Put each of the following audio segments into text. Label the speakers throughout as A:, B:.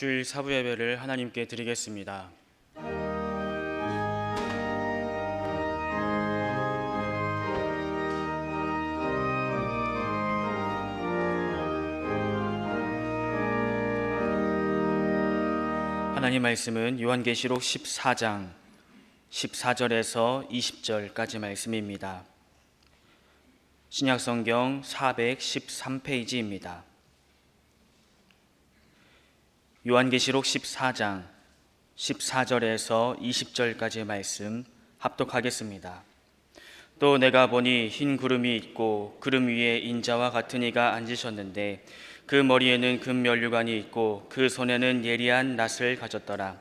A: 주일 사부 예배를 하나님께 드리겠습니다. 하나님 말씀은 요한계시록 14장 14절에서 20절까지 말씀입니다. 신약성경 413페이지입니다. 요한계시록 14장 14절에서 20절까지 말씀 합독하겠습니다. 또 내가 보니 흰 구름이 있고 구름 위에 인자와 같은 이가 앉으셨는데 그 머리에는 금면류관이 있고 그 손에는 예리한 낫을 가졌더라.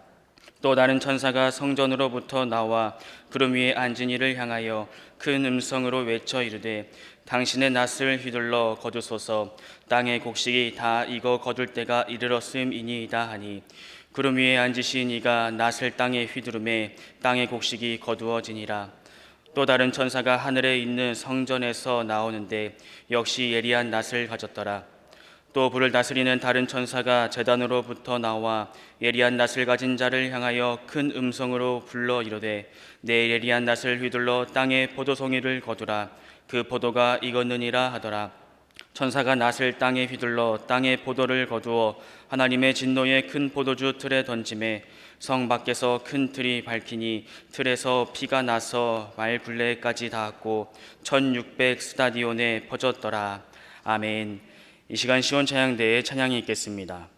A: 또 다른 천사가 성전으로부터 나와 구름 위에 앉은 이를 향하여 큰 음성으로 외쳐 이르되 당신의 낫을 휘둘러 거두소서. 땅의 곡식이 다 익어 거둘 때가 이르렀음이니이다 하니 구름 위에 앉으신 이가 낫을 땅에 휘두르매 땅의 곡식이 거두어지니라. 또 다른 천사가 하늘에 있는 성전에서 나오는데 역시 예리한 낫을 가졌더라. 또 불을 다스리는 다른 천사가 제단으로부터 나와 예리한 낫을 가진 자를 향하여 큰 음성으로 불러 이르되 내 예리한 낫을 휘둘러 땅에 포도송이를 거두라. 그 포도가 익었느니라 하더라. 천사가 낫을 땅에 휘둘러 땅에 포도를 거두어 하나님의 진노의 큰 포도주 틀에 던지매 성 밖에서 큰 틀이 밝히니 틀에서 피가 나서 말 굴레까지 닿았고 1600 스타디온에 퍼졌더라. 아멘. 이 시간 시온 찬양대에 찬양이 있겠습니다.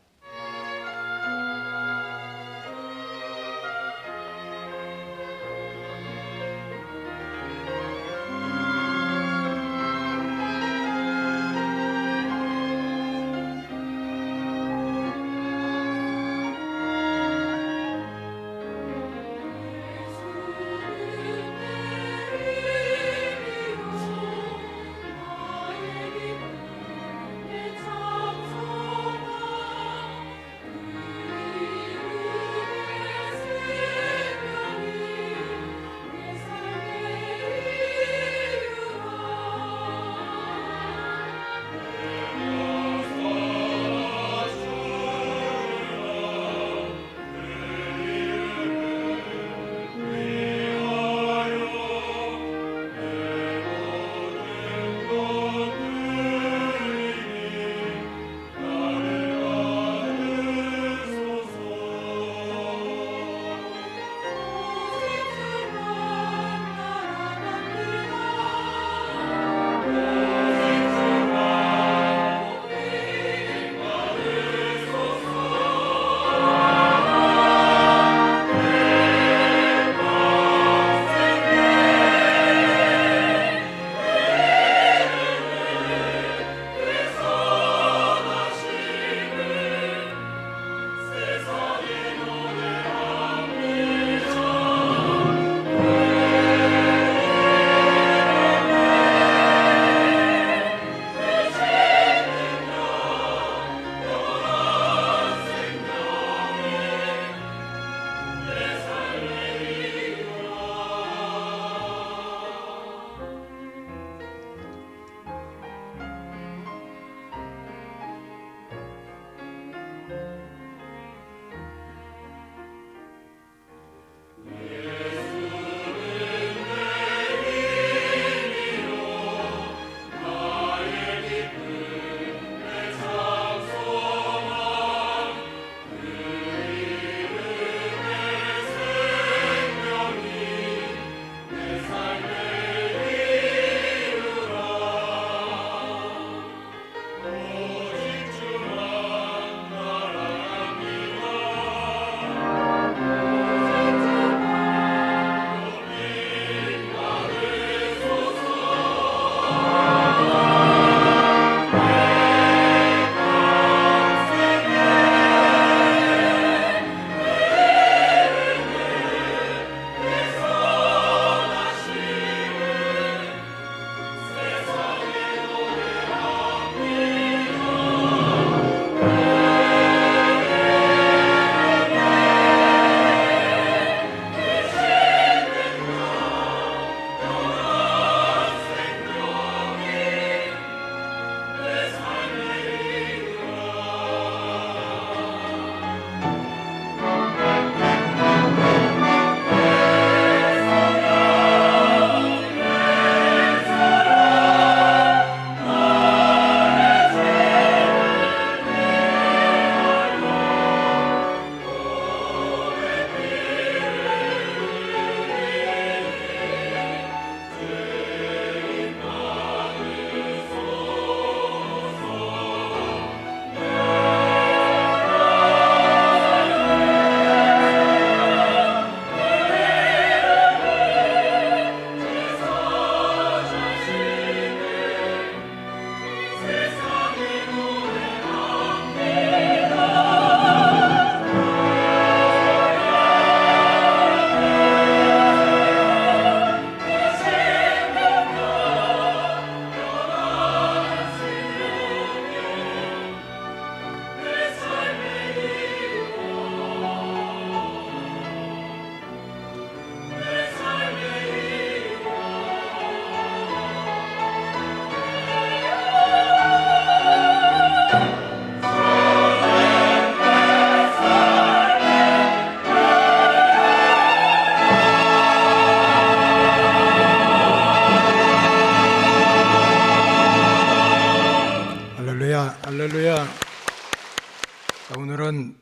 B: 오늘은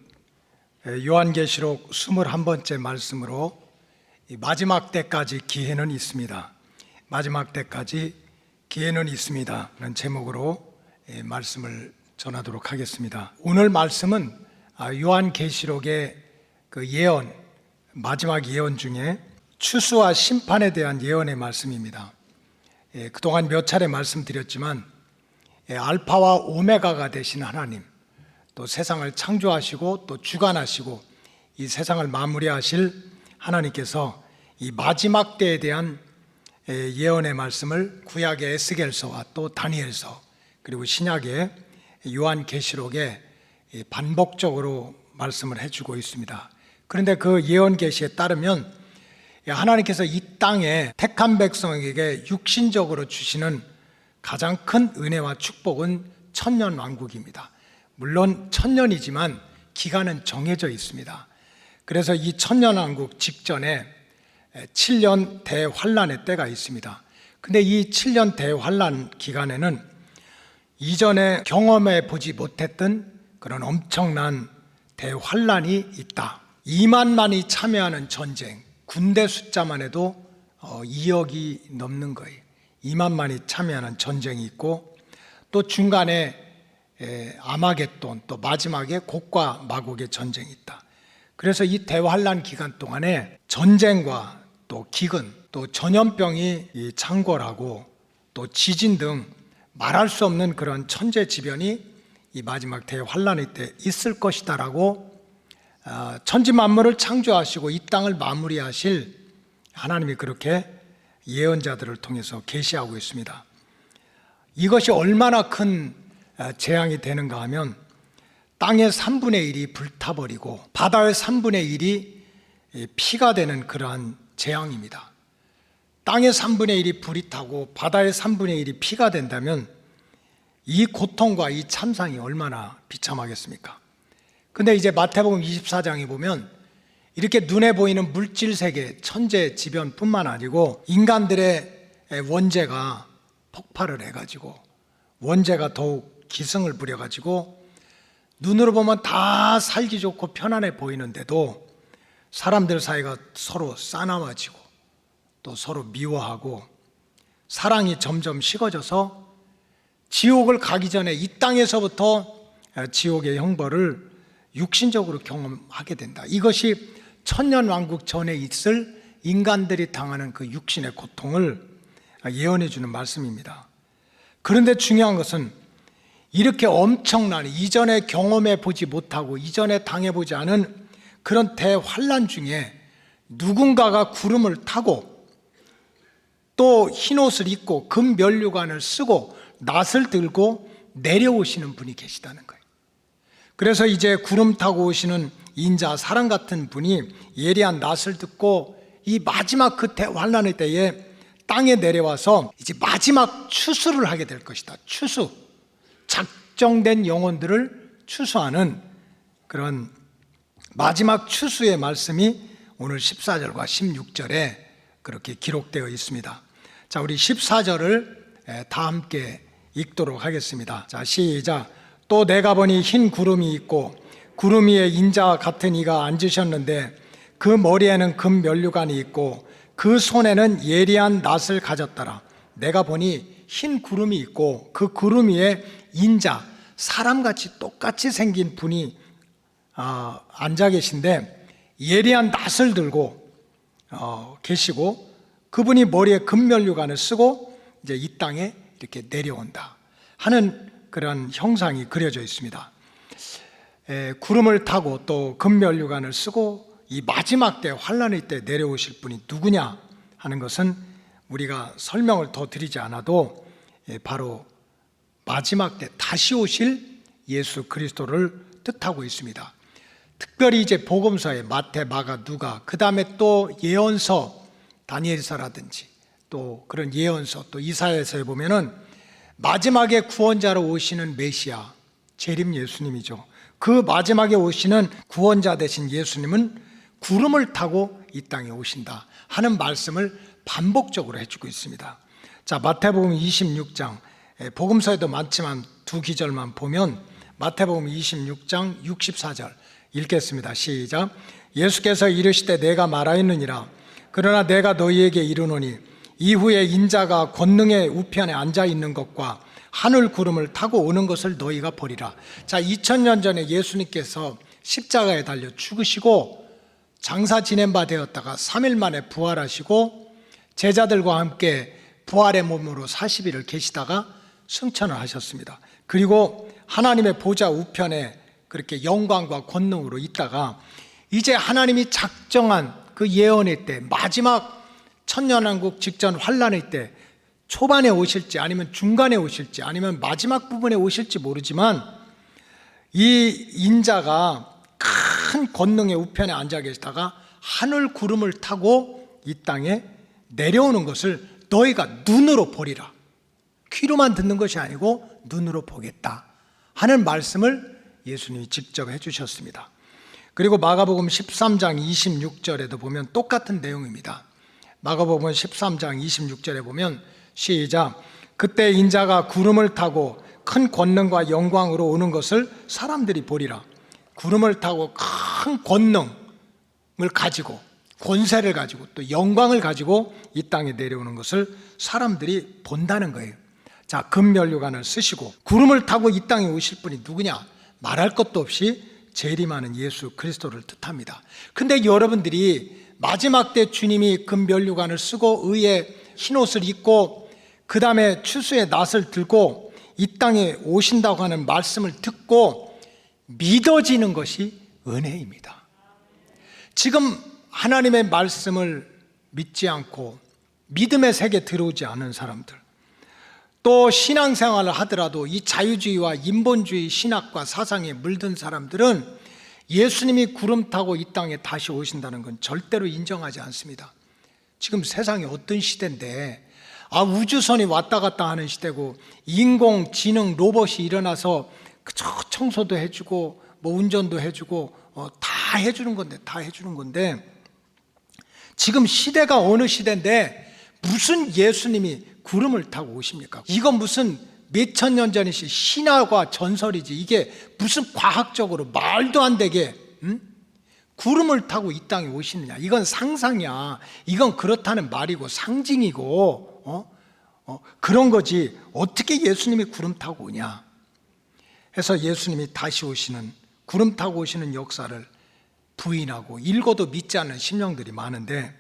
B: 요한계시록 21번째 말씀으로 마지막 때까지 기회는 있습니다. 마지막 때까지 기회는 있습니다 라는 제목으로 말씀을 전하도록 하겠습니다. 오늘 말씀은 요한계시록의 그 예언, 마지막 예언 중에 추수와 심판에 대한 예언의 말씀입니다. 그동안 몇 차례 말씀드렸지만 알파와 오메가가 되신 하나님, 또 세상을 창조하시고 또 주관하시고 이 세상을 마무리하실 하나님께서 이 마지막 때에 대한 예언의 말씀을 구약의 에스겔서와 또 다니엘서 그리고 신약의 요한계시록에 반복적으로 말씀을 해주고 있습니다. 그런데 그 예언 계시에 따르면 하나님께서 이 땅에 택한 백성에게 육신적으로 주시는 가장 큰 은혜와 축복은 천년왕국입니다. 물론 천년이지만 기간은 정해져 있습니다. 그래서 이 천년왕국 직전에 7년 대환란의 때가 있습니다. 근데 이 7년 대환란 기간에는 이전에 경험해 보지 못했던 그런 엄청난 대환란이 있다. 2만만이 참여하는 전쟁, 군대 숫자만 해도 2억이 넘는 거예요. 2만만이 참여하는 전쟁이 있고 또 중간에 아마겟돈, 또 마지막에 곡과 마곡의 전쟁이 있다. 그래서 이 대환란 기간 동안에 전쟁과 또 기근, 또 전염병이 창궐하고 또 지진 등 말할 수 없는 그런 천재지변이 이 마지막 대환란의 때 있을 것이다라고 천지만물을 창조하시고 이 땅을 마무리하실 하나님이 그렇게 예언자들을 통해서 계시하고 있습니다. 이것이 얼마나 큰 재앙이 되는가 하면 땅의 3분의 1이 불타버리고 바다의 3분의 1이 피가 되는 그러한 재앙입니다. 땅의 3분의 1이 불이 타고 바다의 3분의 1이 피가 된다면 이 고통과 이 참상이 얼마나 비참하겠습니까? 근데 이제 마태복음 24장에 보면 이렇게 눈에 보이는 물질 세계, 천재지변뿐만 아니고 인간들의 원죄가 폭발을 해가지고 원죄가 더욱 기승을 부려가지고 눈으로 보면 다 살기 좋고 편안해 보이는데도 사람들 사이가 서로 싸나워지고 또 서로 미워하고 사랑이 점점 식어져서 지옥을 가기 전에 이 땅에서부터 지옥의 형벌을 육신적으로 경험하게 된다. 이것이 천년왕국 전에 있을 인간들이 당하는 그 육신의 고통을 예언해 주는 말씀입니다. 그런데 중요한 것은 이렇게 엄청난 이전에 경험해 보지 못하고 이전에 당해보지 않은 그런 대환란 중에 누군가가 구름을 타고 또 흰옷을 입고 금면류관을 쓰고 낫을 들고 내려오시는 분이 계시다는 거예요. 그래서 이제 구름 타고 오시는 인자 사람 같은 분이 예리한 낫을 듣고 이 마지막 그 대환란의 때에 땅에 내려와서 이제 마지막 추수를 하게 될 것이다. 추수, 작정된 영혼들을 추수하는 그런 마지막 추수의 말씀이 오늘 14절과 16절에 그렇게 기록되어 있습니다. 자, 우리 14절을 다 함께 읽도록 하겠습니다. 자, 시작. 또 내가 보니 흰 구름이 있고 구름 위에 인자 같은 이가 앉으셨는데 그 머리에는 금 면류관이 있고 그 손에는 예리한 낫을 가졌더라. 내가 보니 흰 구름이 있고 그 구름 위에 인자, 사람같이 똑같이 생긴 분이 앉아 계신데 예리한 낫을 들고 계시고 그분이 머리에 금면류관을 쓰고 이제 이 땅에 이렇게 내려온다 하는 그런 형상이 그려져 있습니다. 구름을 타고 또 금면류관을 쓰고 이 마지막 때 환란의 때 내려오실 분이 누구냐 하는 것은 우리가 설명을 더 드리지 않아도 바로 마지막 때 다시 오실 예수 그리스도를 뜻하고 있습니다. 특별히 이제 복음서에 마태, 마가, 누가, 그 다음에 또 예언서, 다니엘서라든지 또 그런 예언서, 또 이사야서에 보면은 마지막에 구원자로 오시는 메시아, 재림 예수님이죠. 그 마지막에 오시는 구원자 되신 예수님은 구름을 타고 이 땅에 오신다 하는 말씀을 반복적으로 해주고 있습니다. 자, 마태복음 26장, 복음서에도 많지만 두 기절만 보면 마태복음 26장 64절 읽겠습니다. 시작. 예수께서 이르시되 내가 말하였느니라. 그러나 내가 너희에게 이르노니 이후에 인자가 권능의 우편에 앉아 있는 것과 하늘 구름을 타고 오는 것을 너희가 보리라. 자, 2000년 전에 예수님께서 십자가에 달려 죽으시고 장사 지낸 바 되었다가 3일 만에 부활하시고 제자들과 함께 부활의 몸으로 40일을 계시다가 승천을 하셨습니다. 그리고 하나님의 보좌 우편에 그렇게 영광과 권능으로 있다가 이제 하나님이 작정한 그 예언의 때, 마지막 천년왕국 직전 환란의 때 초반에 오실지 아니면 중간에 오실지 아니면 마지막 부분에 오실지 모르지만 이 인자가 큰 권능의 우편에 앉아 계시다가 하늘 구름을 타고 이 땅에 내려오는 것을 너희가 눈으로 보리라. 귀로만 듣는 것이 아니고 눈으로 보겠다 하는 말씀을 예수님이 직접 해주셨습니다. 그리고 마가복음 13장 26절에도 보면 똑같은 내용입니다. 마가복음 13장 26절에 보면 시작. 그때 인자가 구름을 타고 큰 권능과 영광으로 오는 것을 사람들이 보리라. 구름을 타고 큰 권능을 가지고 권세를 가지고 또 영광을 가지고 이 땅에 내려오는 것을 사람들이 본다는 거예요. 자, 금면류관을 쓰시고 구름을 타고 이 땅에 오실 분이 누구냐? 말할 것도 없이 재림하는 예수 그리스도를 뜻합니다. 근데 여러분들이 마지막 때 주님이 금면류관을 쓰고 의의 흰옷을 입고 그 다음에 추수의 낫을 들고 이 땅에 오신다고 하는 말씀을 듣고 믿어지는 것이 은혜입니다. 지금 하나님의 말씀을 믿지 않고 믿음의 세계에 들어오지 않은 사람들, 또 신앙생활을 하더라도 이 자유주의와 인본주의 신학과 사상에 물든 사람들은 예수님이 구름 타고 이 땅에 다시 오신다는 건 절대로 인정하지 않습니다. 지금 세상이 어떤 시대인데 우주선이 왔다 갔다 하는 시대고 인공지능 로봇이 일어나서 청소도 해주고 뭐 운전도 해주고 다 해주는 건데 지금 시대가 어느 시대인데 무슨 예수님이 구름을 타고 오십니까? 이건 무슨 몇천 년 전이지 신화와 전설이지 이게 무슨 과학적으로 말도 안 되게 구름을 타고 이 땅에 오시느냐? 이건 상상이야. 이건 그렇다는 말이고 상징이고 그런 거지 어떻게 예수님이 구름 타고 오냐? 해서 예수님이 다시 오시는 구름 타고 오시는 역사를 부인하고 읽어도 믿지 않는 심령들이 많은데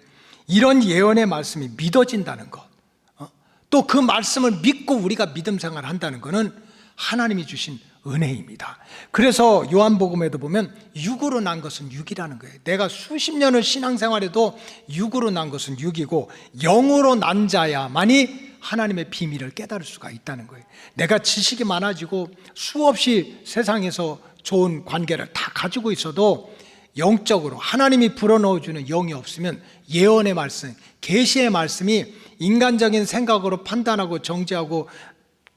B: 이런 예언의 말씀이 믿어진다는 것, 또 그 말씀을 믿고 우리가 믿음 생활을 한다는 것은 하나님이 주신 은혜입니다. 그래서 요한복음에도 보면 육으로 난 것은 육이라는 거예요. 내가 수십 년을 신앙생활해도 육으로 난 것은 육이고 영으로 난 자야만이 하나님의 비밀을 깨달을 수가 있다는 거예요. 내가 지식이 많아지고 수없이 세상에서 좋은 관계를 다 가지고 있어도 영적으로 하나님이 불어넣어주는 영이 없으면 예언의 말씀, 계시의 말씀이 인간적인 생각으로 판단하고 정죄하고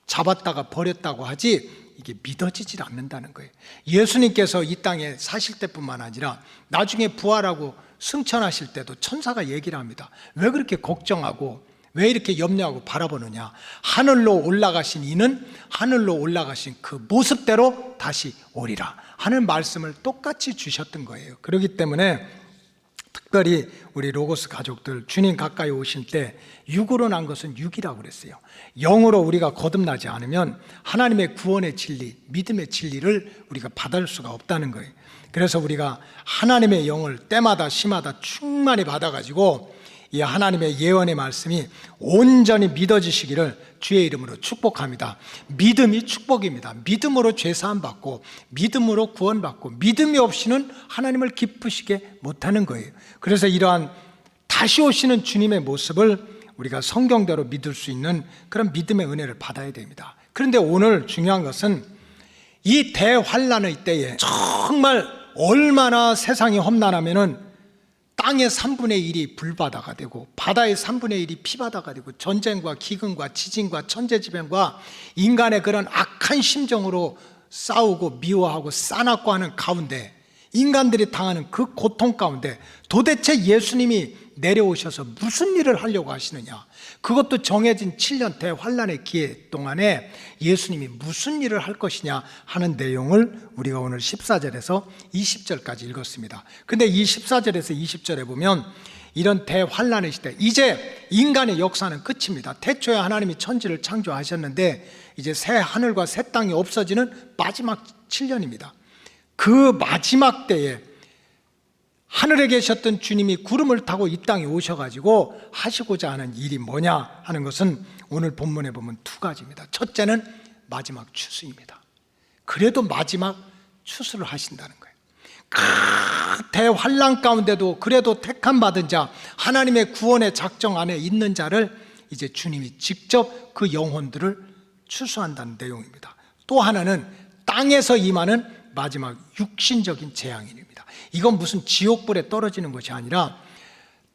B: 잡았다가 버렸다고 하지 이게 믿어지질 않는다는 거예요. 예수님께서 이 땅에 사실 때뿐만 아니라 나중에 부활하고 승천하실 때도 천사가 얘기를 합니다. 왜 그렇게 걱정하고 왜 이렇게 염려하고 바라보느냐? 하늘로 올라가신 이는 하늘로 올라가신 그 모습대로 다시 오리라 하는 말씀을 똑같이 주셨던 거예요. 그렇기 때문에 특별히 우리 로고스 가족들 주님 가까이 오실 때 육으로 난 것은 육이라고 그랬어요. 영으로 우리가 거듭나지 않으면 하나님의 구원의 진리, 믿음의 진리를 우리가 받을 수가 없다는 거예요. 그래서 우리가 하나님의 영을 때마다 시마다 충만히 받아가지고 이 하나님의 예언의 말씀이 온전히 믿어지시기를 주의 이름으로 축복합니다. 믿음이 축복입니다. 믿음으로 죄사함 받고 믿음으로 구원받고 믿음이 없이는 하나님을 기쁘시게 못하는 거예요. 그래서 이러한 다시 오시는 주님의 모습을 우리가 성경대로 믿을 수 있는 그런 믿음의 은혜를 받아야 됩니다. 그런데 오늘 중요한 것은 이 대환란의 때에 정말 얼마나 세상이 험난하면은 땅의 3분의 1이 불바다가 되고 바다의 3분의 1이 피바다가 되고 전쟁과 기근과 지진과 천재지변과 인간의 그런 악한 심정으로 싸우고 미워하고 싸납고 하는 가운데 인간들이 당하는 그 고통 가운데 도대체 예수님이 내려오셔서 무슨 일을 하려고 하시느냐, 그것도 정해진 7년 대환란의 기회 동안에 예수님이 무슨 일을 할 것이냐 하는 내용을 우리가 오늘 14절에서 20절까지 읽었습니다. 근데 이 14절에서 20절에 보면 이런 대환란의 시대, 이제 인간의 역사는 끝입니다. 태초에 하나님이 천지를 창조하셨는데 이제 새 하늘과 새 땅이 없어지는 마지막 7년입니다. 그 마지막 때에 하늘에 계셨던 주님이 구름을 타고 이 땅에 오셔가지고 하시고자 하는 일이 뭐냐 하는 것은 오늘 본문에 보면 두 가지입니다. 첫째는 마지막 추수입니다. 그래도 마지막 추수를 하신다는 거예요. 그 대환란 가운데도 그래도 택함 받은 자, 하나님의 구원의 작정 안에 있는 자를 이제 주님이 직접 그 영혼들을 추수한다는 내용입니다. 또 하나는 땅에서 임하는 마지막 육신적인 재앙입니다. 이건 무슨 지옥불에 떨어지는 것이 아니라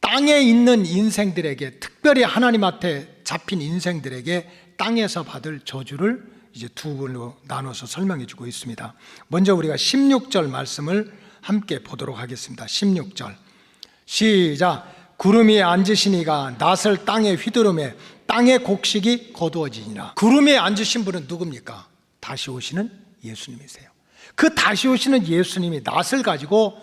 B: 땅에 있는 인생들에게, 특별히 하나님 앞에 잡힌 인생들에게 땅에서 받을 저주를 이제 두 분으로 나눠서 설명해 주고 있습니다. 먼저 우리가 16절 말씀을 함께 보도록 하겠습니다. 16절 시작. 구름이 앉으시니가 낫을 땅에 휘두르매 땅의 곡식이 거두어지니라. 구름에 앉으신 분은 누굽니까? 다시 오시는 예수님이세요. 그 다시 오시는 예수님이 낫을 가지고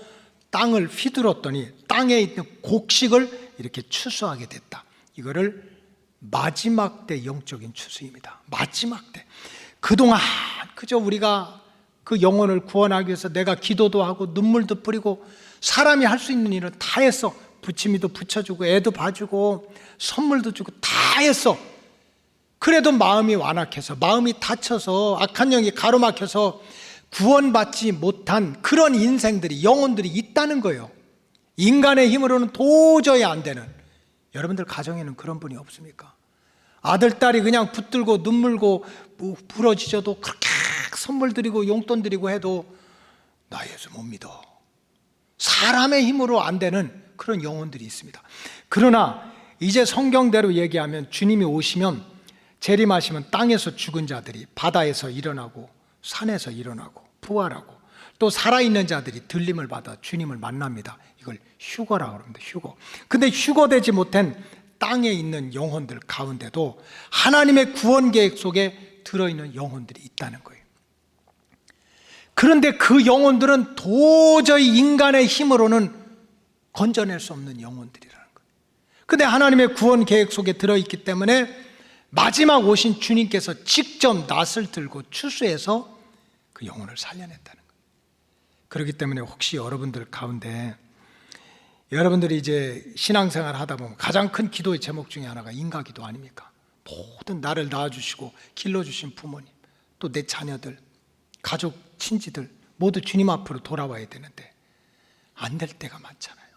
B: 땅을 휘둘렀더니 땅에 있는 곡식을 이렇게 추수하게 됐다. 이거를 마지막 때 영적인 추수입니다. 마지막 때. 그동안 그저 우리가 그 영혼을 구원하기 위해서 내가 기도도 하고 눈물도 뿌리고 사람이 할 수 있는 일은 다 했어. 부치미도 붙여주고 애도 봐주고 선물도 주고 다 했어. 그래도 마음이 완악해서, 마음이 다쳐서, 악한 영이 가로막혀서 구원받지 못한 그런 인생들이, 영혼들이 있다는 거예요. 인간의 힘으로는 도저히 안 되는. 여러분들 가정에는 그런 분이 없습니까? 아들, 딸이 그냥 붙들고 눈물고 부러지셔도 그렇게 선물 드리고 용돈 드리고 해도 나 예수 못 믿어. 사람의 힘으로 안 되는 그런 영혼들이 있습니다. 그러나 이제 성경대로 얘기하면 주님이 오시면, 재림하시면 땅에서 죽은 자들이 바다에서 일어나고 산에서 일어나고 부활하고 또 살아있는 자들이 들림을 받아 주님을 만납니다. 이걸 휴거라고 합니다. 휴거. 근데 휴거되지 못한 땅에 있는 영혼들 가운데도 하나님의 구원 계획 속에 들어있는 영혼들이 있다는 거예요. 그런데 그 영혼들은 도저히 인간의 힘으로는 건져낼 수 없는 영혼들이라는 거예요. 근데 하나님의 구원 계획 속에 들어있기 때문에 마지막 오신 주님께서 직접 낫을 들고 추수해서 그 영혼을 살려냈다는 거예요. 그렇기 때문에 혹시 여러분들 가운데, 여러분들이 이제 신앙생활 하다 보면 가장 큰 기도의 제목 중에 하나가 인가기도 아닙니까? 모든 나를 낳아주시고 길러주신 부모님, 또 내 자녀들, 가족, 친지들 모두 주님 앞으로 돌아와야 되는데 안 될 때가 많잖아요.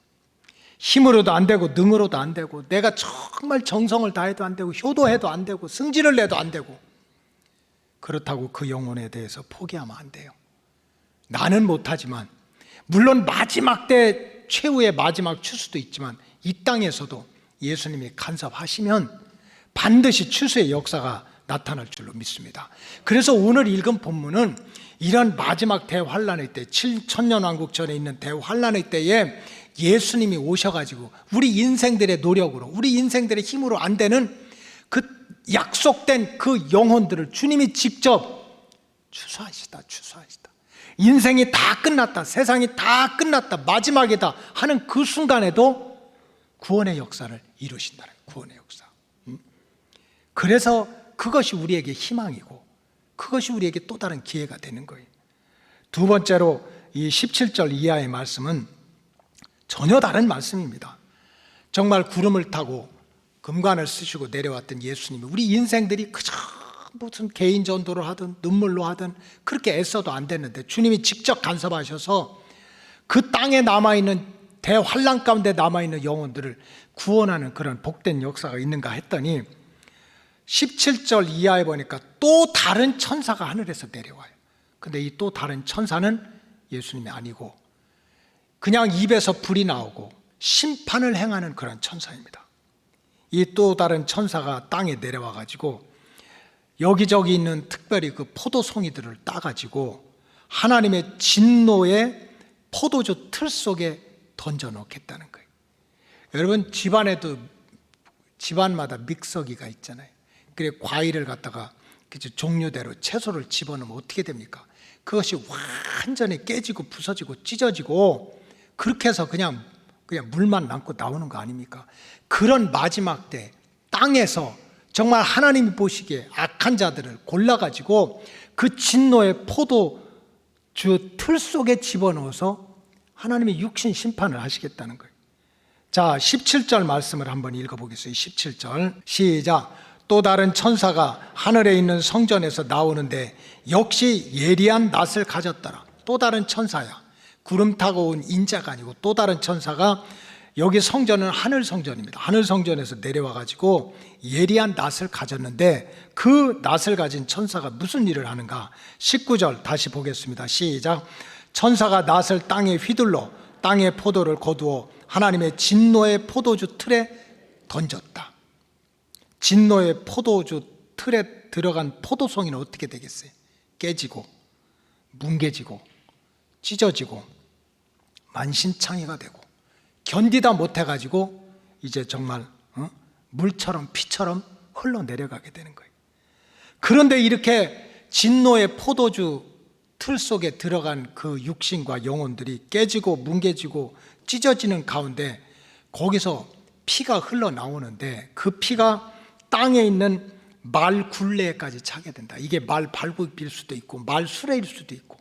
B: 힘으로도 안 되고 능으로도 안 되고 내가 정말 정성을 다해도 안 되고 효도해도 안 되고 승질을 내도 안 되고, 그렇다고 그 영혼에 대해서 포기하면 안 돼요. 나는 못하지만, 물론 마지막 때 최후의 마지막 추수도 있지만 이 땅에서도 예수님이 간섭하시면 반드시 추수의 역사가 나타날 줄로 믿습니다. 그래서 오늘 읽은 본문은 이런 마지막 대환란의 때, 7천년 왕국 전에 있는 대환란의 때에 예수님이 오셔가지고 우리 인생들의 노력으로, 우리 인생들의 힘으로 안 되는 그 약속된 그 영혼들을 주님이 직접 추수하시다. 인생이 다 끝났다, 세상이 다 끝났다, 마지막이다 하는 그 순간에도 구원의 역사를 이루신다는 거예요. 구원의 역사. 그래서 그것이 우리에게 희망이고 그것이 우리에게 또 다른 기회가 되는 거예요. 두 번째로 이 17절 이하의 말씀은 전혀 다른 말씀입니다. 정말 구름을 타고 금관을 쓰시고 내려왔던 예수님이 우리 인생들이 그저 무슨 개인 전도를 하든 눈물로 하든 그렇게 애써도 안 됐는데 주님이 직접 간섭하셔서 그 땅에 남아있는, 대환란 가운데 남아있는 영혼들을 구원하는 그런 복된 역사가 있는가 했더니 17절 이하에 보니까 또 다른 천사가 하늘에서 내려와요. 근데 이 또 다른 천사는 예수님이 아니고 그냥 입에서 불이 나오고 심판을 행하는 그런 천사입니다. 이 또 다른 천사가 땅에 내려와 가지고 여기저기 있는 특별히 그 포도송이들을 따가지고 하나님의 진노의 포도주 틀 속에 던져 놓겠다는 거예요. 여러분, 집안마다 믹서기가 있잖아요. 그래 과일을 갖다가 종류대로 채소를 집어넣으면 어떻게 됩니까? 그것이 완전히 깨지고 부서지고 찢어지고 그렇게 해서 그냥 물만 남고 나오는 거 아닙니까? 그런 마지막 때 땅에서 정말 하나님이 보시기에 악한 자들을 골라가지고 그 진노의 포도주 틀 속에 집어넣어서 하나님의 육신 심판을 하시겠다는 거예요. 자, 17절 말씀을 한번 읽어보겠어요. 17절 시작. 또 다른 천사가 하늘에 있는 성전에서 나오는데 역시 예리한 낫을 가졌더라. 또 다른 천사야. 구름 타고 온 인자가 아니고 또 다른 천사가, 여기 성전은 하늘 성전입니다. 하늘 성전에서 내려와 가지고 예리한 낫을 가졌는데 그 낫을 가진 천사가 무슨 일을 하는가? 19절 다시 보겠습니다. 시작. 천사가 낫을 땅에 휘둘러 땅의 포도를 거두어 하나님의 진노의 포도주 틀에 던졌다. 진노의 포도주 틀에 들어간 포도송이는 어떻게 되겠어요? 깨지고 뭉개지고 찢어지고 만신창이가 되고 견디다 못해가지고 이제 정말 물처럼 피처럼 흘러내려가게 되는 거예요. 그런데 이렇게 진노의 포도주 틀 속에 들어간 그 육신과 영혼들이 깨지고 뭉개지고 찢어지는 가운데 거기서 피가 흘러나오는데 그 피가 땅에 있는 말 굴레까지 차게 된다. 이게 말 발굽일 수도 있고 말 수레일 수도 있고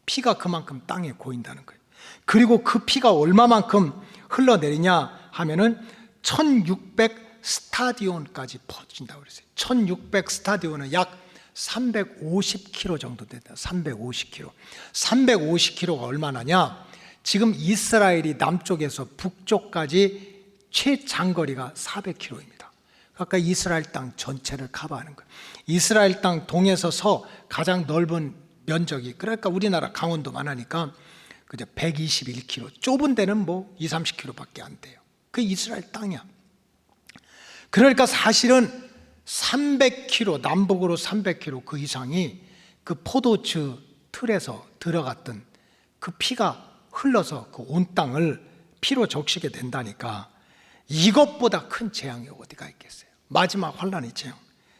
B: 피가 그만큼 땅에 고인다는 거예요. 그리고 그 피가 얼마만큼 흘러내리냐 하면은 1600 스타디온까지 퍼진다고 그랬어요. 1600 스타디온은 약 350km 정도 된다. 350km. 350km가 얼마나냐? 지금 이스라엘이 남쪽에서 북쪽까지 최장거리가 400km입니다. 그러니까 이스라엘 땅 전체를 커버하는 거예요. 이스라엘 땅 동에서 서 가장 넓은 면적이, 그러니까 우리나라 강원도만 하니까 그저 121km, 좁은 데는 뭐 2, 30km밖에 안 돼요. 그 이스라엘 땅이야. 그러니까 사실은 300km, 남북으로 300km 그 이상이 그 포도주 틀에서 들어갔던 그 피가 흘러서 그 온 땅을 피로 적시게 된다니까 이것보다 큰 재앙이 어디가 있겠어요? 마지막 환란의 재앙.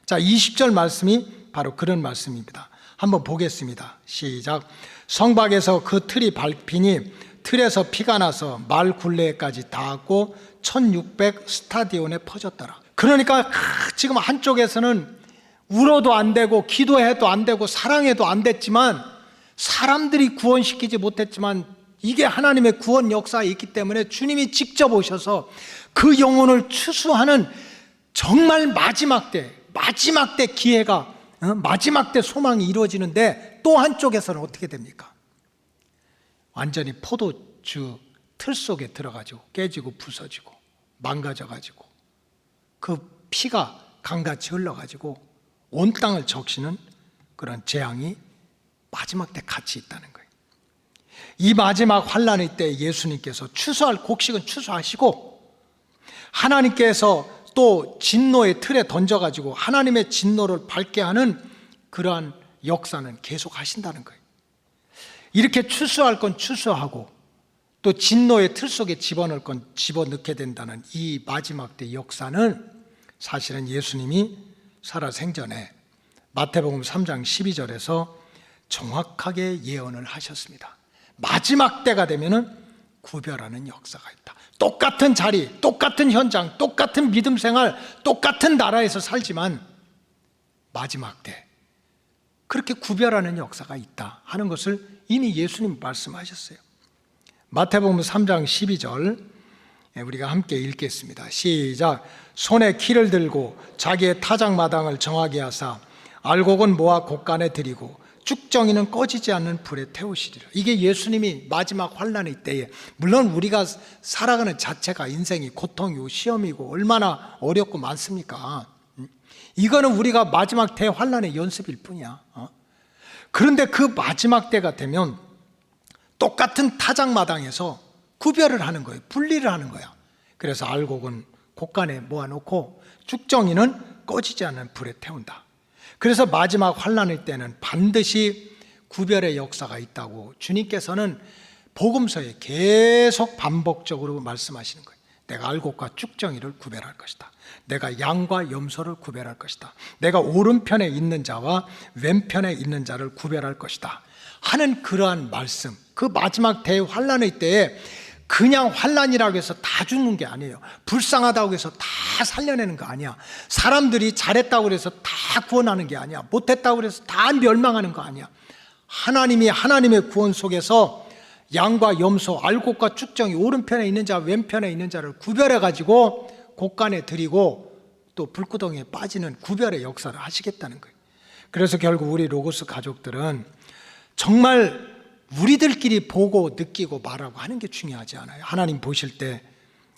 B: 자, 20절 말씀이 바로 그런 말씀입니다. 한번 보겠습니다. 시작. 성박에서 그 틀이 밟히니 틀에서 피가 나서 말 굴레까지 닿았고 1600 스타디온에 퍼졌더라. 그러니까 지금 한쪽에서는 울어도 안 되고 기도해도 안 되고 사랑해도 안 됐지만 사람들이 구원시키지 못했지만 이게 하나님의 구원 역사에 있기 때문에 주님이 직접 오셔서 그 영혼을 추수하는 정말 마지막 때 기회가, 마지막 때 소망이 이루어지는데 또 한쪽에서는 어떻게 됩니까? 완전히 포도주 틀 속에 들어가지고 깨지고 부서지고 망가져가지고 그 피가 강같이 흘러가지고 온 땅을 적시는 그런 재앙이 마지막 때 같이 있다는 거예요. 이 마지막 환란의 때 예수님께서 추수할 곡식은 추수하시고 하나님께서 또 진노의 틀에 던져가지고 하나님의 진노를 밟게 하는 그러한 역사는 계속 하신다는 거예요. 이렇게 추수할 건 추수하고 또 진노의 틀 속에 집어넣을 건 집어넣게 된다는 이 마지막 때 역사는 사실은 예수님이 살아생전에 마태복음 3장 12절에서 정확하게 예언을 하셨습니다. 마지막 때가 되면은 구별하는 역사가 있다. 똑같은 자리, 똑같은 현장, 똑같은 믿음 생활, 똑같은 나라에서 살지만 마지막 때 그렇게 구별하는 역사가 있다 하는 것을 이미 예수님 말씀하셨어요. 마태복음 3장 12절 우리가 함께 읽겠습니다. 시작. 손에 키를 들고 자기의 타작마당을 정하게 하사 알곡은 모아 곳간에 들이고 쭉정이는 꺼지지 않는 불에 태우시리라. 이게 예수님이 마지막 환란의 때에, 물론 우리가 살아가는 자체가 인생이 고통이고 시험이고 얼마나 어렵고 많습니까? 이거는 우리가 마지막 대환란의 연습일 뿐이야. 그런데 그 마지막 때가 되면 똑같은 타작마당에서 구별을 하는 거예요. 분리를 하는 거야. 그래서 알곡은 곳간에 모아놓고 쭉정이는 꺼지지 않는 불에 태운다. 그래서 마지막 환란의 때는 반드시 구별의 역사가 있다고 주님께서는 복음서에 계속 반복적으로 말씀하시는 거예요. 내가 알곡과 쭉정이를 구별할 것이다. 내가 양과 염소를 구별할 것이다. 내가 오른편에 있는 자와 왼편에 있는 자를 구별할 것이다 하는 그러한 말씀. 그 마지막 대환란의 때에 그냥 환란이라고 해서 다 죽는 게 아니에요. 불쌍하다고 해서 다 살려내는 거 아니야. 사람들이 잘했다고 해서 다 구원하는 게 아니야. 못했다고 해서 다 멸망하는 거 아니야. 하나님이 하나님의 구원 속에서 양과 염소, 알곡과 쭉정이 오른편에 있는 자, 왼편에 있는 자를 구별해 가지고 곳간에 드리고 또 불구덩이에 빠지는 구별의 역사를 하시겠다는 거예요. 그래서 결국 우리 로고스 가족들은 정말 우리들끼리 보고 느끼고 말하고 하는 게 중요하지 않아요. 하나님 보실 때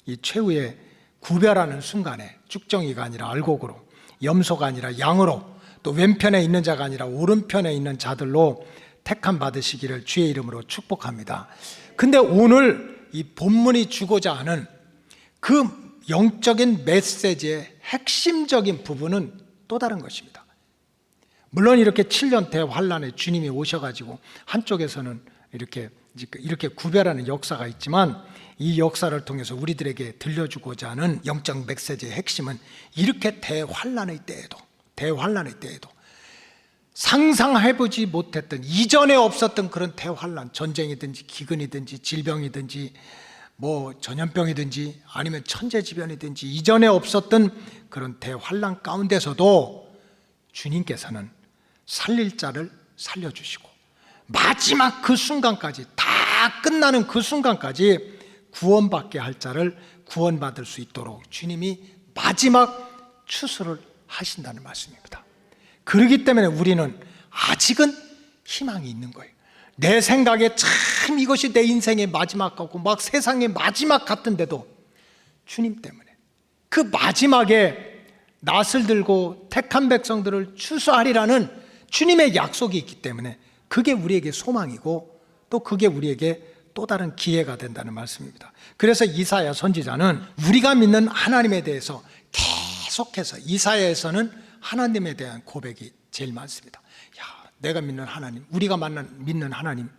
B: 이 최후의 구별하는 순간에 쭉정이가 아니라 알곡으로, 염소가 아니라 양으로, 또 왼편에 있는 자가 아니라 오른편에 있는 자들로 택함 받으시기를 주의 이름으로 축복합니다. 근데 오늘 이 본문이 주고자 하는 그 영적인 메시지의 핵심적인 부분은 또 다른 것입니다. 물론 이렇게 7년 대환란에 주님이 오셔가지고 한쪽에서는 이렇게 구별하는 역사가 있지만, 이 역사를 통해서 우리들에게 들려주고자 하는 영적 메시지의 핵심은 이렇게 대환란의 때에도 상상해보지 못했던, 이전에 없었던 그런 대환란, 전쟁이든지 기근이든지 질병이든지 뭐 전염병이든지 아니면 천재지변이든지 이전에 없었던 그런 대환란 가운데서도 주님께서는 살릴 자를 살려주시고 마지막 그 순간까지, 다 끝나는 그 순간까지 구원받게 할 자를 구원받을 수 있도록 주님이 마지막 추수를 하신다는 말씀입니다. 그렇기 때문에 우리는 아직은 희망이 있는 거예요. 내 생각에 참 이것이 내 인생의 마지막 같고 막 세상의 마지막 같은데도 주님 때문에 그 마지막에 낫을 들고 택한 백성들을 추수하리라는 주님의 약속이 있기 때문에 그게 우리에게 소망이고 또 그게 우리에게 또 다른 기회가 된다는 말씀입니다. 그래서 이사야 선지자는 우리가 믿는 하나님에 대해서 계속해서, 이사야에서는 하나님에 대한 고백이 제일 많습니다. 야, 내가 믿는 하나님, 우리가 믿는 하나님,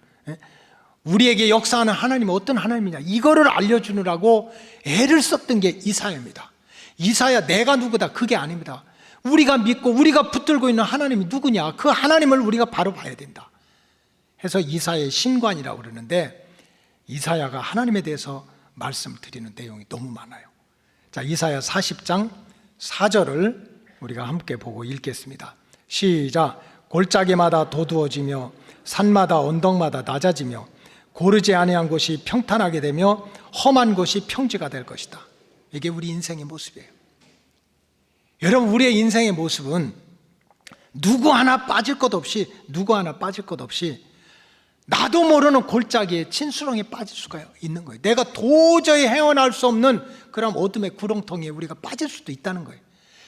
B: 우리에게 역사하는 하나님은 어떤 하나님이냐, 이거를 알려주느라고 애를 썼던 게 이사야입니다. 이사야 내가 누구다, 그게 아닙니다. 우리가 믿고 우리가 붙들고 있는 하나님이 누구냐, 그 하나님을 우리가 바로 봐야 된다 해서 이사야의 신관이라고 그러는데, 이사야가 하나님에 대해서 말씀드리는 내용이 너무 많아요. 자, 이사야 40장 4절을 우리가 함께 보고 읽겠습니다. 시작. 골짜기마다 도두어지며 산마다 언덕마다 낮아지며 고르지 아니한 곳이 평탄하게 되며 험한 곳이 평지가 될 것이다. 이게 우리 인생의 모습이에요. 여러분, 우리의 인생의 모습은 누구 하나 빠질 것 없이 나도 모르는 골짜기에 진수렁에 빠질 수가 있는 거예요. 내가 도저히 헤어날 수 없는 그런 어둠의 구렁텅이에 우리가 빠질 수도 있다는 거예요.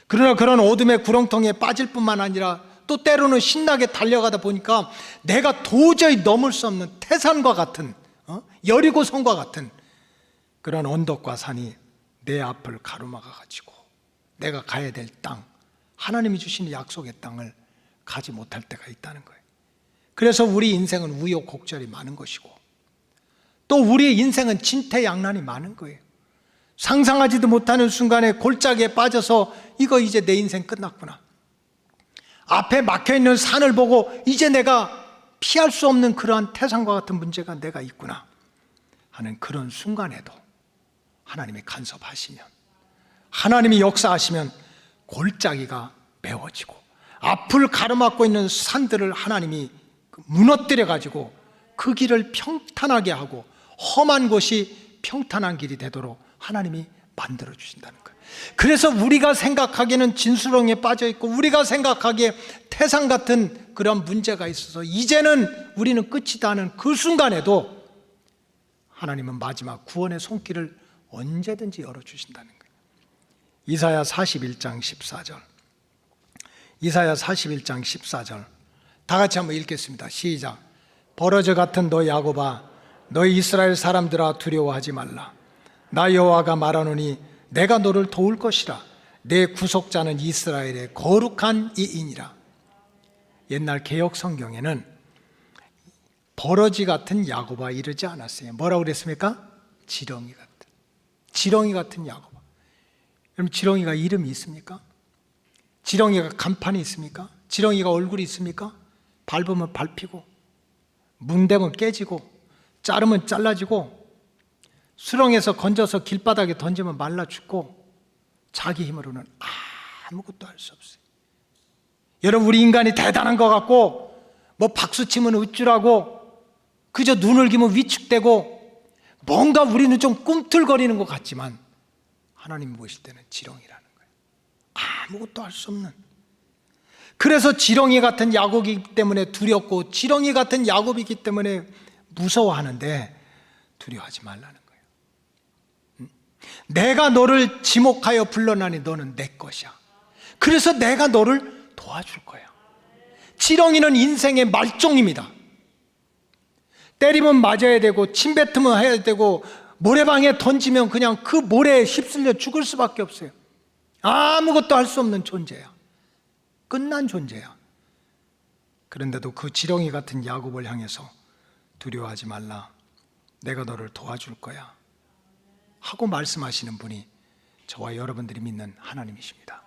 B: 그러나 그런 어둠의 구렁텅이에 빠질 뿐만 아니라 또 때로는 신나게 달려가다 보니까 내가 도저히 넘을 수 없는 태산과 같은, 여리고성과 같은 그런 언덕과 산이 내 앞을 가로막아 가지고 내가 가야 될 땅, 하나님이 주신 약속의 땅을 가지 못할 때가 있다는 거예요. 그래서 우리 인생은 우여곡절이 많은 것이고 또 우리의 인생은 진퇴양난이 많은 거예요. 상상하지도 못하는 순간에 골짜기에 빠져서 이거 이제 내 인생 끝났구나, 앞에 막혀있는 산을 보고 이제 내가 피할 수 없는 그러한 태산과 같은 문제가 내가 있구나 하는 그런 순간에도 하나님이 간섭하시면, 하나님이 역사하시면 골짜기가 메워지고 앞을 가로막고 있는 산들을 하나님이 무너뜨려 가지고 그 길을 평탄하게 하고 험한 곳이 평탄한 길이 되도록 하나님이 만들어 주신다는 거예요. 그래서 우리가 생각하기에는 진수렁에 빠져 있고 우리가 생각하기에 태산 같은 그런 문제가 있어서 이제는 우리는 끝이다 하는 그 순간에도 하나님은 마지막 구원의 손길을 언제든지 열어주신다는 거예요. 이사야 41장 14절, 이사야 41장 14절 다 같이 한번 읽겠습니다. 시작. 버러져 같은 너 야곱아, 너희 이스라엘 사람들아 두려워하지 말라. 나 여호와가 말하노니 내가 너를 도울 것이라. 내 구속자는 이스라엘의 거룩한 이인이라. 옛날 개역 성경에는 버러지 같은 야곱아 이르지 않았어요. 뭐라고 그랬습니까? 지렁이 같은. 지렁이 같은 야곱아. 여러분, 지렁이가 이름이 있습니까? 지렁이가 간판이 있습니까? 지렁이가 얼굴이 있습니까? 밟으면 밟히고, 문대면 깨지고, 자르면 잘라지고, 수렁에서 건져서 길바닥에 던지면 말라 죽고, 자기 힘으로는 아무것도 할 수 없어요. 여러분, 우리 인간이 대단한 것 같고, 뭐 박수치면 우쭐하고, 그저 눈을 기면 위축되고, 뭔가 우리는 좀 꿈틀거리는 것 같지만 하나님이 보실 때는 지렁이라는 거예요. 아무것도 할 수 없는. 그래서 지렁이 같은 야곱이기 때문에 두렵고, 지렁이 같은 야곱이기 때문에 무서워하는데, 두려워하지 말라는 거예요. 내가 너를 지목하여 불러나니 너는 내 것이야. 그래서 내가 너를 도와줄 거야. 지렁이는 인생의 말종입니다. 때리면 맞아야 되고, 침뱉으면 해야 되고, 모래방에 던지면 그냥 그 모래에 휩쓸려 죽을 수밖에 없어요. 아무것도 할 수 없는 존재야. 끝난 존재야. 그런데도 그 지렁이 같은 야곱을 향해서 두려워하지 말라, 내가 너를 도와줄 거야 하고 말씀하시는 분이 저와 여러분들이 믿는 하나님이십니다.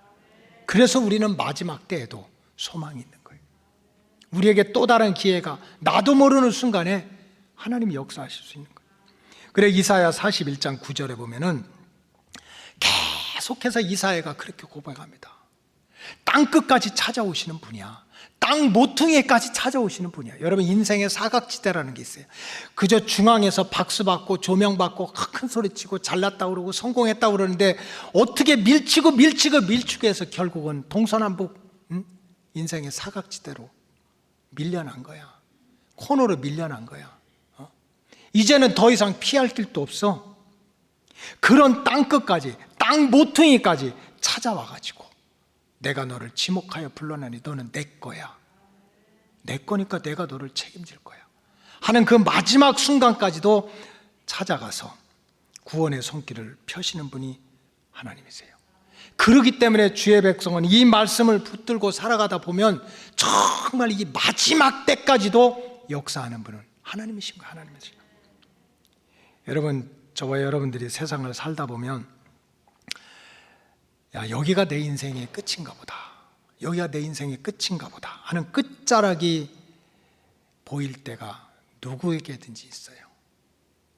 B: 그래서 우리는 마지막 때에도 소망이 있는 거예요. 우리에게 또 다른 기회가, 나도 모르는 순간에 하나님이 역사하실 수 있는 거예요. 그래 이사야 41장 9절에 보면은 계속해서 이사야가 그렇게 고백합니다. 땅 끝까지 찾아오시는 분이야. 땅 모퉁이까지 찾아오시는 분이야. 여러분, 인생의 사각지대라는 게 있어요. 그저 중앙에서 박수받고 조명받고 큰 소리치고 잘났다 그러고 성공했다 그러는데, 어떻게 밀치고 밀치고해서 결국은 동서남북 인생의 사각지대로 밀려난 거야. 코너로 밀려난 거야. 이제는 더 이상 피할 길도 없어. 그런 땅 끝까지, 땅 모퉁이까지 찾아와가지고 내가 너를 지목하여 불러내니 너는 내 거야. 내 거니까 내가 너를 책임질 거야 하는 그 마지막 순간까지도 찾아가서 구원의 손길을 펴시는 분이 하나님이세요. 그렇기 때문에 주의 백성은 이 말씀을 붙들고 살아가다 보면 정말 이 마지막 때까지도 역사하는 분은 하나님이신 거예요. 하나님이신 거예요. 여러분, 저와 여러분들이 세상을 살다 보면, 야, 여기가 내 인생의 끝인가 보다, 여기가 내 인생의 끝인가 보다 하는 끝자락이 보일 때가 누구에게든지 있어요.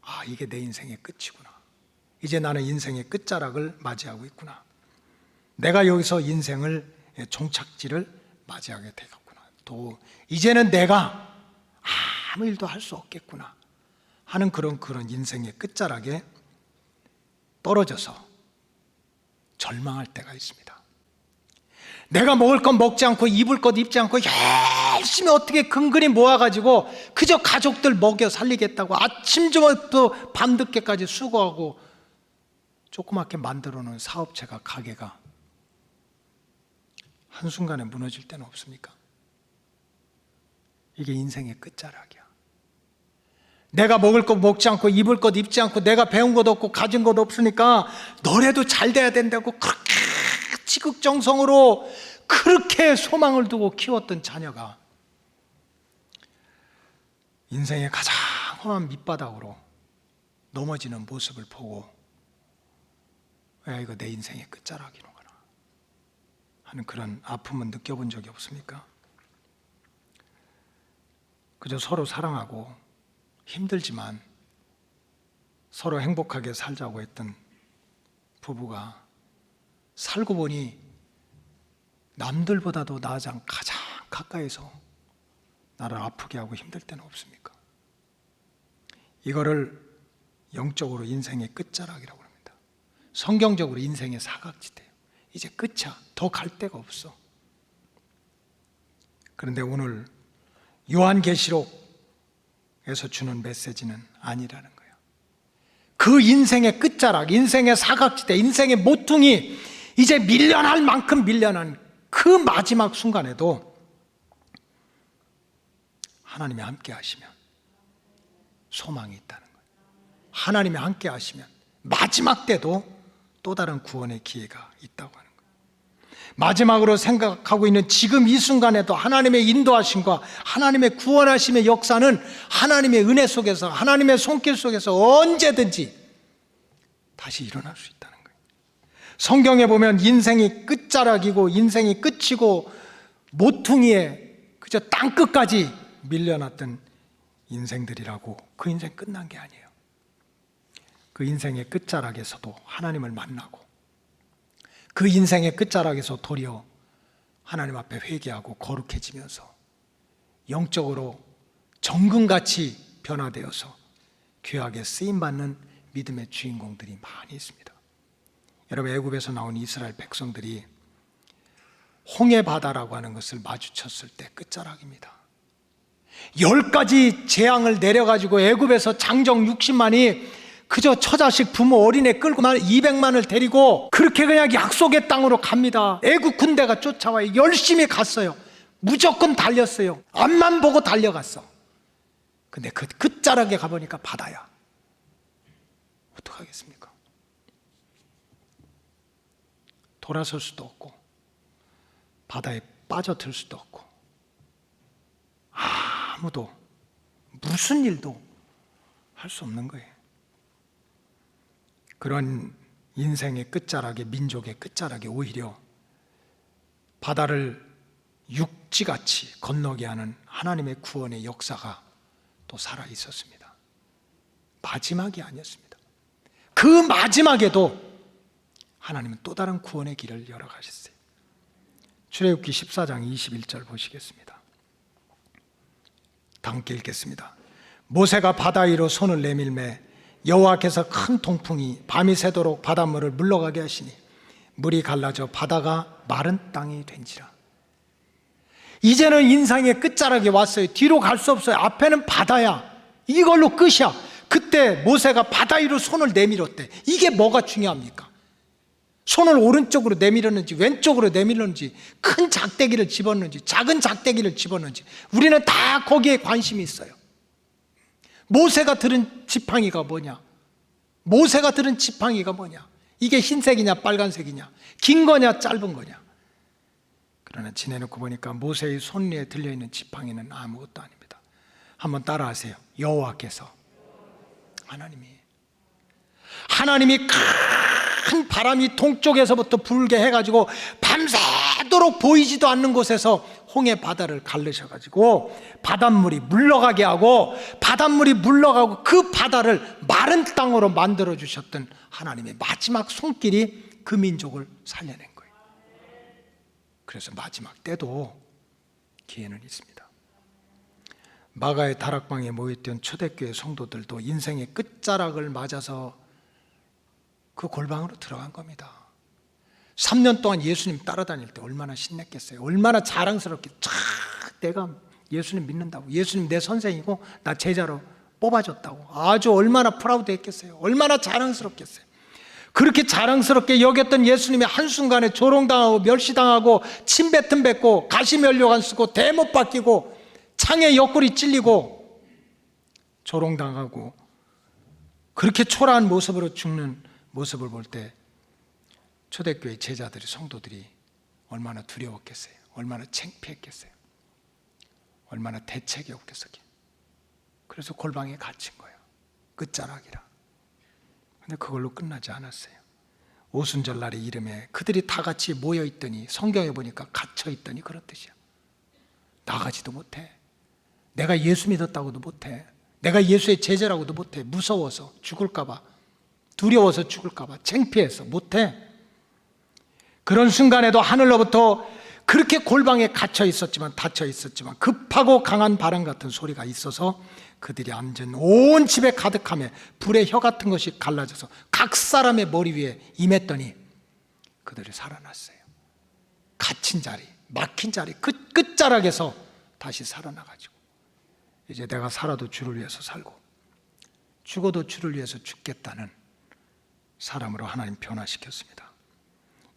B: 아, 이게 내 인생의 끝이구나. 이제 나는 인생의 끝자락을 맞이하고 있구나. 내가 여기서 인생을, 종착지를 맞이하게 되겠구나. 또 이제는 내가 아무 일도 할 수 없겠구나 하는 그런 인생의 끝자락에 떨어져서 절망할 때가 있습니다. 내가 먹을 것 먹지 않고 입을 것 입지 않고 열심히 어떻게 근근히 모아가지고 그저 가족들 먹여 살리겠다고 아침 저녁부터 밤늦게까지 수고하고 조그맣게 만들어 놓은 사업체가, 가게가 한순간에 무너질 때는 없습니까? 이게 인생의 끝자락이야. 내가 먹을 것 먹지 않고 입을 것 입지 않고 내가 배운 것 없고 가진 것 없으니까 너래도 잘 돼야 된다고 그렇게 지극정성으로 그렇게 소망을 두고 키웠던 자녀가 인생의 가장 험한 밑바닥으로 넘어지는 모습을 보고, 야, 이거 내 인생의 끝자락이로구나 하는 그런 아픔은 느껴본 적이 없습니까? 그저 서로 사랑하고 힘들지만 서로 행복하게 살자고 했던 부부가 살고 보니 남들보다도 나랑 가장 가까이서 나를 아프게 하고 힘들 때는 없습니까? 이거를 영적으로 인생의 끝자락이라고 합니다. 성경적으로 인생의 사각지대예요. 이제 끝이야. 더 갈 데가 없어. 그런데 오늘 요한계시록에서 주는 메시지는 아니라는 거예요. 그 인생의 끝자락, 인생의 사각지대, 인생의 모퉁이, 이제 밀려날 만큼 밀려난 그 마지막 순간에도 하나님이 함께 하시면 소망이 있다는 거예요. 하나님이 함께 하시면 마지막 때도 또 다른 구원의 기회가 있다고 하는 거예요. 마지막으로 생각하고 있는 지금 이 순간에도 하나님의 인도하심과 하나님의 구원하심의 역사는 하나님의 은혜 속에서, 하나님의 손길 속에서 언제든지 다시 일어날 수 있다는 거예요. 성경에 보면 인생이 끝자락이고 인생이 끝이고 모퉁이에 그저 땅끝까지 밀려났던 인생들이라고. 그 인생 끝난 게 아니에요. 그 인생의 끝자락에서도 하나님을 만나고, 그 인생의 끝자락에서 도리어 하나님 앞에 회개하고 거룩해지면서 영적으로 정금같이 변화되어서 귀하게 쓰임받는 믿음의 주인공들이 많이 있습니다. 여러분, 애굽에서 나온 이스라엘 백성들이 홍해 바다라고 하는 것을 마주쳤을 때 끝자락입니다. 10가지 재앙을 내려가지고 애굽에서 장정 60만이 그저 처자식 부모 어린애 끌고만 200만을 데리고 그렇게 그냥 약속의 땅으로 갑니다. 애국 군대가 쫓아와요. 열심히 갔어요. 무조건 달렸어요. 앞만 보고 달려갔어. 근데 그 끝자락에 가보니까 바다야. 어떡하겠습니까? 돌아설 수도 없고 바다에 빠져들 수도 없고 아무도 무슨 일도 할 수 없는 거예요. 그런 인생의 끝자락에, 민족의 끝자락에 오히려 바다를 육지같이 건너게 하는 하나님의 구원의 역사가 또 살아 있었습니다. 마지막이 아니었습니다. 그 마지막에도 하나님은 또 다른 구원의 길을 열어가셨어요. 출애굽기 14장 21절 보시겠습니다. 다 함께 읽겠습니다. 모세가 바다 위로 손을 내밀매 여호와께서 큰 동풍이 밤이 새도록 바닷물을 물러가게 하시니 물이 갈라져 바다가 마른 땅이 된지라. 이제는 인생의 끝자락에 왔어요. 뒤로 갈 수 없어요. 앞에는 바다야. 이걸로 끝이야. 그때 모세가 바다 위로 손을 내밀었대. 이게 뭐가 중요합니까? 손을 오른쪽으로 내밀었는지 왼쪽으로 내밀었는지, 큰 작대기를 집었는지 작은 작대기를 집었는지, 우리는 다 거기에 관심이 있어요. 모세가 들은 지팡이가 뭐냐? 모세가 들은 지팡이가 뭐냐? 이게 흰색이냐 빨간색이냐? 긴 거냐 짧은 거냐? 그러나 지내놓고 보니까 모세의 손 위에 들려있는 지팡이는 아무것도 아닙니다. 한번 따라하세요. 여호와께서, 하나님이 큰 바람이 동쪽에서부터 불게 해가지고 밤새도록 보이지도 않는 곳에서 홍해 바다를 갈르셔가지고 바닷물이 물러가게 하고, 바닷물이 물러가고 그 바다를 마른 땅으로 만들어 주셨던 하나님의 마지막 손길이 그 민족을 살려낸 거예요. 그래서 마지막 때도 기회는 있습니다. 마가의 다락방에 모였던 초대교회 성도들도 인생의 끝자락을 맞아서 그 골방으로 들어간 겁니다. 3년 동안 예수님 따라다닐 때 얼마나 신났겠어요. 얼마나 자랑스럽게 내가 예수님 믿는다고, 예수님 내 선생이고 나 제자로 뽑아줬다고 아주 얼마나 프라우드 했겠어요. 얼마나 자랑스럽겠어요. 그렇게 자랑스럽게 여겼던 예수님이 한순간에 조롱당하고 멸시당하고 침뱉음 뱉고 가시면류관 쓰고 대못 박히고 창에 옆구리 찔리고 조롱당하고 그렇게 초라한 모습으로 죽는 모습을 볼 때 초대교회 제자들이, 성도들이 얼마나 두려웠겠어요. 얼마나 창피했겠어요. 얼마나 대책이 없겠어요. 그래서 골방에 갇힌 거예요. 끝자락이라. 근데 그걸로 끝나지 않았어요. 오순절날의 이름에 그들이 다 같이 모여있더니, 성경에 보니까 갇혀있더니 그런 뜻이야. 나가지도 못해. 내가 예수 믿었다고도 못해. 내가 예수의 제자라고도 못해. 무서워서 죽을까봐, 두려워서 죽을까봐, 창피해서 못해. 그런 순간에도 하늘로부터 그렇게 골방에 갇혀 있었지만, 닫혀 있었지만 급하고 강한 바람 같은 소리가 있어서 그들이 앉은 온 집에 가득하며 불의 혀 같은 것이 갈라져서 각 사람의 머리 위에 임했더니 그들이 살아났어요. 갇힌 자리, 막힌 자리, 끝자락에서 다시 살아나가지고 이제 내가 살아도 주를 위해서 살고 죽어도 주를 위해서 죽겠다는 사람으로 하나님 변화시켰습니다.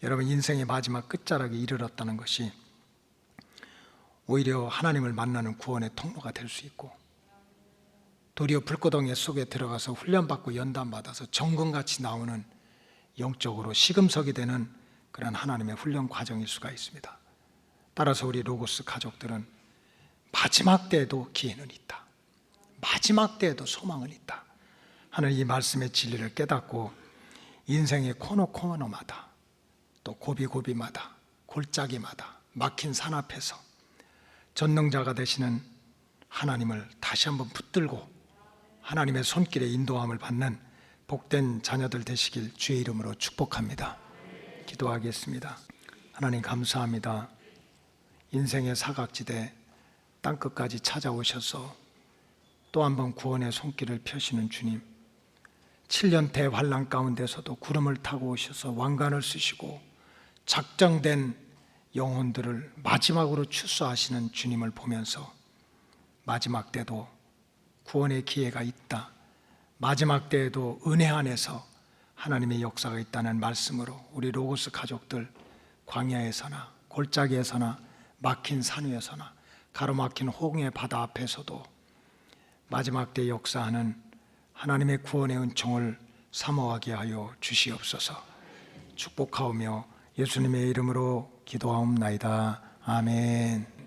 B: 여러분, 인생의 마지막 끝자락에 이르렀다는 것이 오히려 하나님을 만나는 구원의 통로가 될 수 있고, 도리어 불구덩이 속에 들어가서 훈련받고 연단받아서 정금같이 나오는 영적으로 시금석이 되는 그런 하나님의 훈련 과정일 수가 있습니다. 따라서 우리 로고스 가족들은 마지막 때에도 기회는 있다, 마지막 때에도 소망은 있다 하는 이 말씀의 진리를 깨닫고 인생의 코너코너마다 또 고비고비마다 골짜기마다 막힌 산 앞에서 전능자가 되시는 하나님을 다시 한번 붙들고 하나님의 손길의 인도함을 받는 복된 자녀들 되시길 주의 이름으로 축복합니다. 기도하겠습니다. 하나님 감사합니다. 인생의 사각지대 땅끝까지 찾아오셔서 또 한 번 구원의 손길을 펴시는 주님, 7년 대환란 가운데서도 구름을 타고 오셔서 왕관을 쓰시고 작정된 영혼들을 마지막으로 추수하시는 주님을 보면서 마지막 때도 구원의 기회가 있다, 마지막 때에도 은혜 안에서 하나님의 역사가 있다는 말씀으로 우리 로고스 가족들 광야에서나 골짜기에서나 막힌 산 위에서나 가로막힌 홍해 바다 앞에서도 마지막 때 역사하는 하나님의 구원의 은총을 사모하게 하여 주시옵소서. 축복하오며 예수님의 이름으로 기도하옵나이다. 아멘.